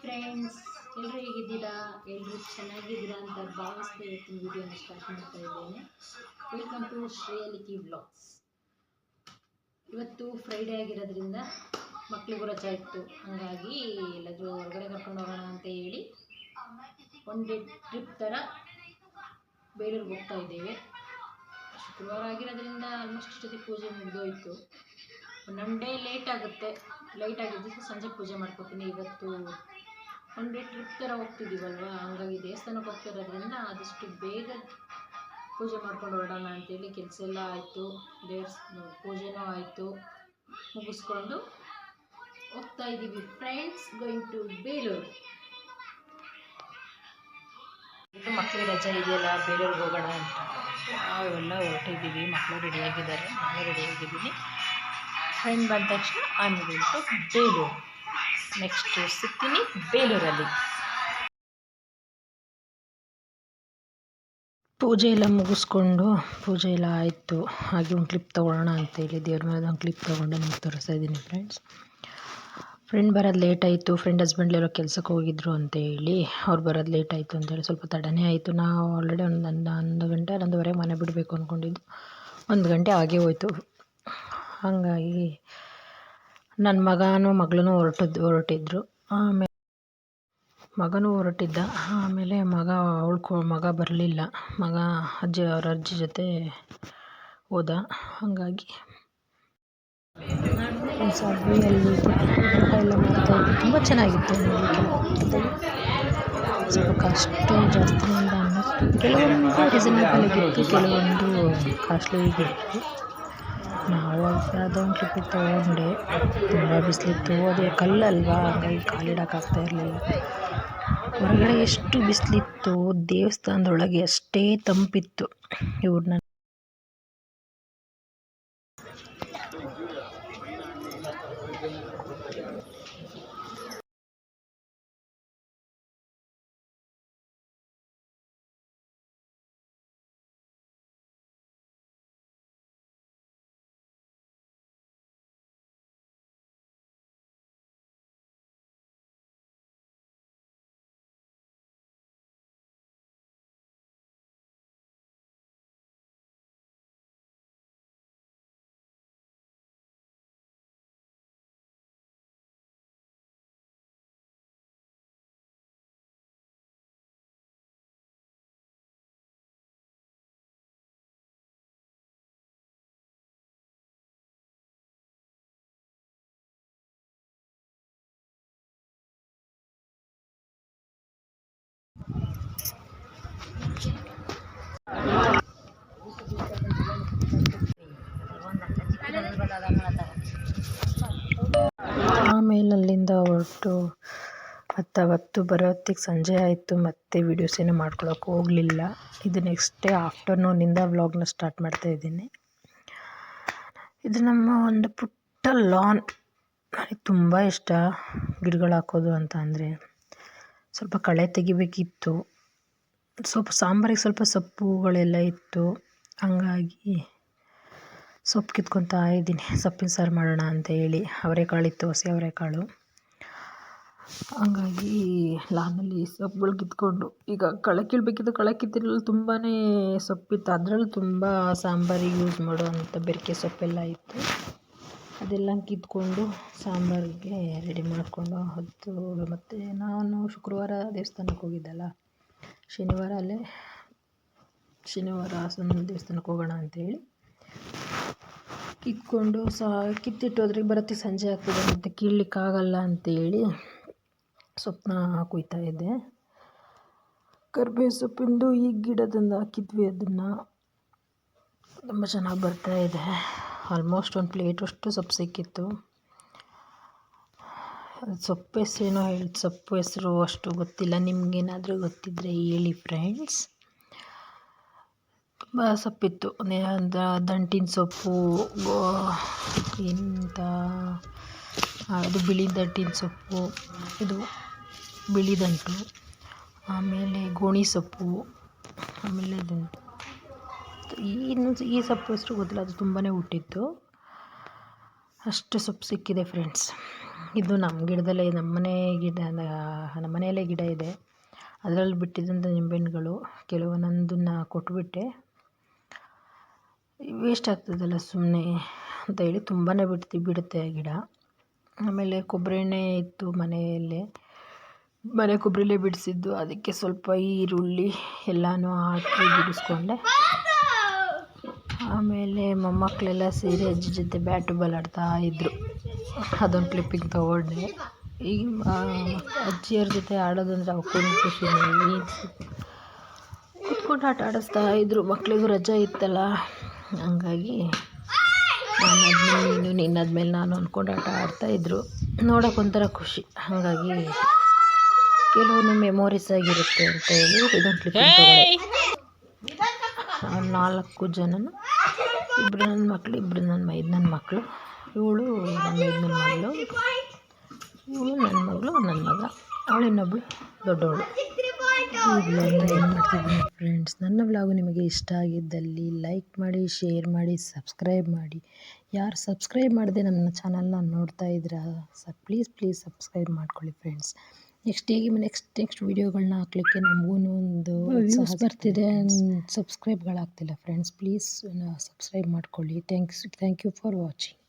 Friends, ಎಲ್ಲರೂ ಹೇಗಿದ್ದೀರಾ? ಎಲ್ಲರೂ ಚೆನ್ನಾಗಿದ್ದೀರಾ ಅಂತ ಭಾವಿಸ್ತಾ ಇವತ್ತಿನ ವಿಡಿಯೋನ ಸ್ಟಾರ್ಟ್ ಮಾಡ್ತಾ ಇದ್ದೇನೆ. ವೆಲ್ಕಮ್ ಟು ಶ್ರೇಯಲಿಕಿ ವ್ಲಾಗ್ಸ್. ಇವತ್ತು ಫ್ರೈಡೇ ಆಗಿರೋದ್ರಿಂದ ಮಕ್ಕಳಿಗೂ ರಜಾ ಇತ್ತು, ಹಾಗಾಗಿ ಎಲ್ಲಾದರೂ ಹೊರಗಡೆ ಕರ್ಕೊಂಡು ಹೋಗೋಣ ಅಂತ ಹೇಳಿ ಒನ್ ಡೇ ಟ್ರಿಪ್ ಥರ ಬೇಲೂರಿಗೆ ಹೋಗ್ತಾ ಇದ್ದೇವೆ. ಶುಕ್ರವಾರ ಆಗಿರೋದ್ರಿಂದ ಆಲ್ಮೋಸ್ಟ್ ಇಷ್ಟೊತ್ತಿಗೆ ಪೂಜೆ ಮುಗಿದೋಯ್ತು. ಒಂದೊಂದು ಡೇ ಲೇಟ್ ಆಗುತ್ತೆ, ಲೈಟ್ ಆಗಿದ್ದು ಸಂಜೆ ಪೂಜೆ ಮಾಡ್ಕೊತೀನಿ. ಇವತ್ತು ಒನ್ ಡೇ ಟ್ರಿಪ್ ಥರ ಹೋಗ್ತಿದ್ದೀವಲ್ವ, ಹಂಗಾಗಿ ದೇವಸ್ಥಾನಕ್ಕೆ ಹೋಗ್ತಿರೋದ್ರಿಂದ ಆದಷ್ಟು ಬೇಗ ಪೂಜೆ ಮಾಡ್ಕೊಂಡು ಹೊರಡೋಣ ಅಂತೇಳಿ ಕೆಲಸ ಎಲ್ಲ ಆಯಿತು, ಪೂಜೆನೂ ಆಯಿತು, ಮುಗಿಸ್ಕೊಂಡು ಹೋಗ್ತಾ ಇದ್ದೀವಿ ಫ್ರೆಂಡ್ಸ್. Going to Belur. ಮಕ್ಕಳಿಗೆ ರಜೆ ಇದೆಯಲ್ಲ, ಬೇಲೂರಿಗೆ ಹೋಗೋಣ ಅಂತ ನಾವೆಲ್ಲ ಹೊರಟಿದ್ದೀವಿ. ಮಕ್ಕಳು ರೆಡಿಯಾಗಿದ್ದಾರೆ, ನಾನು ರೆಡಿಯಾಗಿದ್ದೀನಿ. ಫ್ರೆಂಡ್ ಬಂದ ತಕ್ಷಣ I am going to Belur. Next ಸಿಗ್ತೀನಿ ಬೇಲೂರಲ್ಲಿ. ಪೂಜೆ ಎಲ್ಲ ಮುಗಿಸ್ಕೊಂಡು, ಪೂಜೆ ಎಲ್ಲ ಆಯಿತು, ಹಾಗೆ ಒಂದು ಕ್ಲಿಪ್ ತೊಗೊಳ್ಳೋಣ ಅಂತೇಳಿ ದೇವ್ರ ಮೇಲೆ ಒಂದು ಕ್ಲಿಪ್ ತೊಗೊಂಡು ನಿಮ್ಗೆ ತೋರಿಸ್ತಾ ಇದ್ದೀನಿ ಫ್ರೆಂಡ್ಸ್. ಫ್ರೆಂಡ್ ಬರೋದು ಲೇಟ್ ಆಯಿತು. ಫ್ರೆಂಡ್ ಹಸ್ಬೆಂಡ್ಲೆಲ್ಲೋ ಕೆಲಸಕ್ಕೆ ಹೋಗಿದ್ರು ಅಂತೇಳಿ ಅವ್ರು ಬರೋದು ಲೇಟ್ ಆಯಿತು ಅಂತೇಳಿ ಸ್ವಲ್ಪ ತಡನೇ ಆಯಿತು. ನಾವು ಆಲ್ರೆಡಿ ಒಂದು 11 ಗಂಟೆ 11:30 ಮನೆ ಬಿಡಬೇಕು ಅಂದ್ಕೊಂಡಿದ್ದು, 1 ಗಂಟೆ ಆಗೇ ಹೋಯ್ತು. ಹಾಗಾಗಿ ನನ್ನ ಮಗನೂ ಮಗಳೂ ಹೊರಟಿದ್ರು. ಆಮೇಲೆ ಮಗನೂ ಹೊರಟಿದ್ದ. ಆಮೇಲೆ ಮಗ ಬರಲಿಲ್ಲ. ಮಗ ಅವ್ರ ಅಜ್ಜಿ ಜೊತೆ ಹೋದ. ಹಾಗಾಗಿ ಸಭೆಯಲ್ಲಿ ಊಟ ಎಲ್ಲ ಮಾಡ್ತಾಯಿದ್ವಿ. ತುಂಬ ಚೆನ್ನಾಗಿತ್ತು. ಸ್ವಲ್ಪ ಕಾಸ್ಟು ಜಾಸ್ತಿಯಿಂದ ಅನ್ನಿಸ್ತು. ಕೆಲವೊಂದು ರೀಸನೇಬಲ್ ಆಗಿತ್ತು, ಕೆಲವೊಂದು ಕಾಸ್ಟ್ಲಿ ಆಗಿತ್ತು. ನಾವು ಯಾವುದೋ ಒಂದು ಟ್ರಿಪ್ಪಿಗೆ ತೊಗೊಂಡೆ. ತುಂಬ ಬಿಸಿಲಿತ್ತು, ಅದೇ ಕಲ್ಲಲ್ವಾ, ಹಾಗಾಗಿ ಕಾಲಿಡೋಕ್ಕಾಗ್ತಾ ಇರಲಿಲ್ಲ. ಹೊರಗಡೆ ಎಷ್ಟು ಬಿಸಿಲಿತ್ತು, ದೇವಸ್ಥಾನದೊಳಗೆ ಅಷ್ಟೇ ತಂಪಿತ್ತು. ಇವ್ರನ್ನ ಆಮೇಲೆ ಅಲ್ಲಿಂದ ಹೊರಟು ಹೊತ್ತು ಬರೋ ಹೊತ್ತಿಗೆ ಸಂಜೆ ಆಯಿತು. ಮತ್ತೆ ವೀಡಿಯೋಸ್ ಏನೂ ಮಾಡ್ಕೊಳಕ್ಕೆ ಹೋಗಲಿಲ್ಲ. ಇದು ನೆಕ್ಸ್ಟ್ ಡೇ ಆಫ್ಟರ್ನೂನಿಂದ ವ್ಲಾಗ್ನ ಸ್ಟಾರ್ಟ್ ಮಾಡ್ತಾ ಇದ್ದೀನಿ. ಇದು ನಮ್ಮ ಒಂದು ಪುಟ್ಟ ಲಾನ್. ನನಗೆ ತುಂಬ ಇಷ್ಟ ಗಿಡಗಳು ಹಾಕೋದು ಅಂತ ಅಂದರೆ. ಸ್ವಲ್ಪ ಕಳೆ ತೆಗಿಬೇಕಿತ್ತು, ಸಾಂಬಾರಿಗೆ ಸ್ವಲ್ಪ ಸೊಪ್ಪುಗಳೆಲ್ಲ ಇತ್ತು. ಹಂಗಾಗಿ ಸೊಪ್ಪು ಕಿತ್ಕೊತಾ ಇದ್ದೀನಿ, ಸೊಪ್ಪಿನ ಸಾರು ಮಾಡೋಣ ಅಂತ ಹೇಳಿ. ಅವರೆಕಾಳಿತ್ತು, ಹಸಿ ಅವರೆಕಾಳು. ಹಂಗಾಗಿ ಲಾನಲ್ಲಿ ಸೊಪ್ಪುಗಳು ಕಿತ್ಕೊಂಡು ಈಗ ಕಳೆ ಕೀಳಬೇಕಿತ್ತು. ಕಳೆ ಕಿತ್ತಿರಲು ತುಂಬಾ ಸೊಪ್ಪಿತ್ತು. ಅದರಲ್ಲೂ ತುಂಬ ಸಾಂಬಾರಿಗೆ ಯೂಸ್ ಮಾಡುವಂಥ ಬೆರಕೆ ಸೊಪ್ಪೆಲ್ಲ ಇತ್ತು. ಅದೆಲ್ಲ ಕಿತ್ಕೊಂಡು ಸಾಂಬಾರಿಗೆ ರೆಡಿ ಮಾಡಿಕೊಂಡು ಹೊತ್ತು. ಮತ್ತು ನಾನು ಶುಕ್ರವಾರ ದೇವಸ್ಥಾನಕ್ಕೆ ಹೋಗಿದ್ದಲ್ಲ, ಶನಿವಾರ ಹಾಸನ ದೇವಸ್ಥಾನಕ್ಕೆ ಹೋಗೋಣ ಅಂತೇಳಿ ಕಿತ್ಕೊಂಡು ಕಿತ್ತಿಟ್ಟೋದ್ರೆ ಬರೋತ್ತಿಗೆ ಸಂಜೆ ಆಗ್ತದೆ, ಮತ್ತು ಕೀಳಲಿಕ್ಕಾಗಲ್ಲ ಅಂತೇಳಿ ಸೊಪ್ಪನ್ನ ಕುಯ್ತಾ ಇದ್ದೆ. ಕರಿಬೇವು ಸೊಪ್ಪಿಂದು ಈ ಗಿಡದಿಂದ ಹಾಕಿದ್ವಿ. ಅದನ್ನು ತುಂಬ ಚೆನ್ನಾಗಿ ಬರ್ತಾಯಿದೆ. ಆಲ್ಮೋಸ್ಟ್ 1 ಪ್ಲೇಟಷ್ಟು ಸೊಪ್ಪು ಸಿಕ್ಕಿತ್ತು. ಸೊಪ್ಪು ಹೆಸರೇನೋ ಸೊಪ್ಪು ಹೆಸರು ಅಷ್ಟು ಗೊತ್ತಿಲ್ಲ. ನಿಮಗೇನಾದರೂ ಗೊತ್ತಿದ್ದರೆ ಹೇಳಿ ಫ್ರೆಂಡ್ಸ್. ತುಂಬ ಸೊಪ್ಪಿತ್ತು. ದಂಟಿನ ಸೊಪ್ಪು, ಅದು ಬಿಳಿ ದಂಟಿನ ಸೊಪ್ಪು, ಇದು ಬಿಳಿ ದಂಟು, ಆಮೇಲೆ ಗೋಣಿ ಸೊಪ್ಪು, ಆಮೇಲೆ ಈ ಸೊಪ್ಪು ಹೆಸರು ಗೊತ್ತಿಲ್ಲ, ಅದು ತುಂಬಾ ಹುಟ್ಟಿತ್ತು. ಅಷ್ಟು ಸೊಪ್ಪು ಸಿಕ್ಕಿದೆ ಫ್ರೆಂಡ್ಸ್. ಇದು ನಮ್ಮ ಗಿಡದಲ್ಲೇ, ನಮ್ಮ ಮನೆಯಲ್ಲೇ ಗಿಡ ಇದೆ. ಅದರಲ್ಲಿ ಬಿಟ್ಟಿದ್ದಂಥ ನಿಂಬೆಹಣ್ಣುಗಳು ಕೆಲವೊಂದನ್ನು ಕೊಟ್ಬಿಟ್ಟೆ, ವೇಸ್ಟ್ ಆಗ್ತದಲ್ಲ ಸುಮ್ಮನೆ ಅಂತ ಹೇಳಿ ತುಂಬಾ ಬಿಡುತ್ತೆ ಆ ಗಿಡ. ಆಮೇಲೆ ಕೊಬ್ಬರಿ ಎಣ್ಣೆ ಇತ್ತು ಮನೆ ಕೊಬ್ಬರಿಲೇ ಬಿಡಿಸಿದ್ದು, ಅದಕ್ಕೆ ಸ್ವಲ್ಪ ಈರುಳ್ಳಿ ಎಲ್ಲನೂ ಹಾಕಿ ಬಿಡಿಸ್ಕೊಂಡೆ. ಆಮೇಲೆ ಮೊಮ್ಮಕ್ಕಳೆಲ್ಲ ಸೇರಿ ಅಜ್ಜಿ ಜೊತೆ ಬ್ಯಾಟು ಬಾಲ್ ಆಡ್ತಾ ಇದ್ದರು. ಅದೊಂದು ಕ್ಲಿಪ್ಪಿಂಗ್ ತೊಗೊಂಡೆ. ಈಗ ಅಜ್ಜಿಯವ್ರ ಜೊತೆ ಆಡೋದಂದರೆ ಅವಕ್ಕೂ ಖುಷಿ. ಕುತ್ಕೊಂಡು ಆಟ ಆಡಿಸ್ತಾ ಇದ್ದರು. ಮಕ್ಕಳಿಗೂ ರಜೆ ಇತ್ತಲ್ಲ, ಹಂಗಾಗಿ ನೀನಾದ್ಮೇಲೆ ನಾನು ಅಂದ್ಕೊಂಡು ಆಟ ಆಡ್ತಾಯಿದ್ರು. ನೋಡೋಕೆ ಒಂಥರ ಖುಷಿ. ಹಾಗಾಗಿ ಕೆಲವೊಂದು ಮೆಮೊರೀಸ್ ಆಗಿರುತ್ತೆ ಅಂತ ಹೇಳಿ ಇದೊಂದು ಕ್ಲಿಪ್ಪಿಂಗ್ ತೊಗೊಂಡೆ. 4 ಜನನು, 2 ನನ್ನ ಮಕ್ಕಳು, 2 ನನ್ನ ಮೈದನನ್ನ ಮಕ್ಕಳು. ಇವಳು ನನ್ನ ಮೈದನನ್ನ ಮಗಳು, ಇವಳು ನನ್ನ ಮಗಳು, ನನ್ನ ಮಗ, ಅವಳು ಇನ್ನೊಬ್ಬಳು ದೊಡ್ಡವಳು. ಈ ವ್ಲಾಗ್ನ ಏನು ಮಾಡ್ತಿದ್ದೀನಿ ಫ್ರೆಂಡ್ಸ್. ನನ್ನ ವ್ಲಾಗು ನಿಮಗೆ ಇಷ್ಟ ಆಗಿದ್ದಲ್ಲಿ ಲೈಕ್ ಮಾಡಿ, ಶೇರ್ ಮಾಡಿ, ಸಬ್ಸ್ಕ್ರೈಬ್ ಮಾಡಿ. ಯಾರು ಸಬ್ಸ್ಕ್ರೈಬ್ ಮಾಡದೆ ನಮ್ಮ ಚಾನಲ್ನ ನೋಡ್ತಾ ಇದ್ದೀರಾ, ಪ್ಲೀಸ್ ಸಬ್ಸ್ಕ್ರೈಬ್ ಮಾಡ್ಕೊಳ್ಳಿ ಫ್ರೆಂಡ್ಸ್. ನೆಕ್ಸ್ಟ್ ವೀಡಿಯೋಗಳನ್ನ ಹಾಕ್ಲಿಕ್ಕೆ ನಮಗೂ ಒಂದು ವ್ಯೂಸ್ ಬರ್ತಿದೆ, ಸಬ್ಸ್ಕ್ರೈಬ್ಗಳಾಗ್ತಿಲ್ಲ ಫ್ರೆಂಡ್ಸ್. ಪ್ಲೀಸ್ ಸಬ್ಸ್ಕ್ರೈಬ್ ಮಾಡ್ಕೊಳ್ಳಿ. Thank you for watching.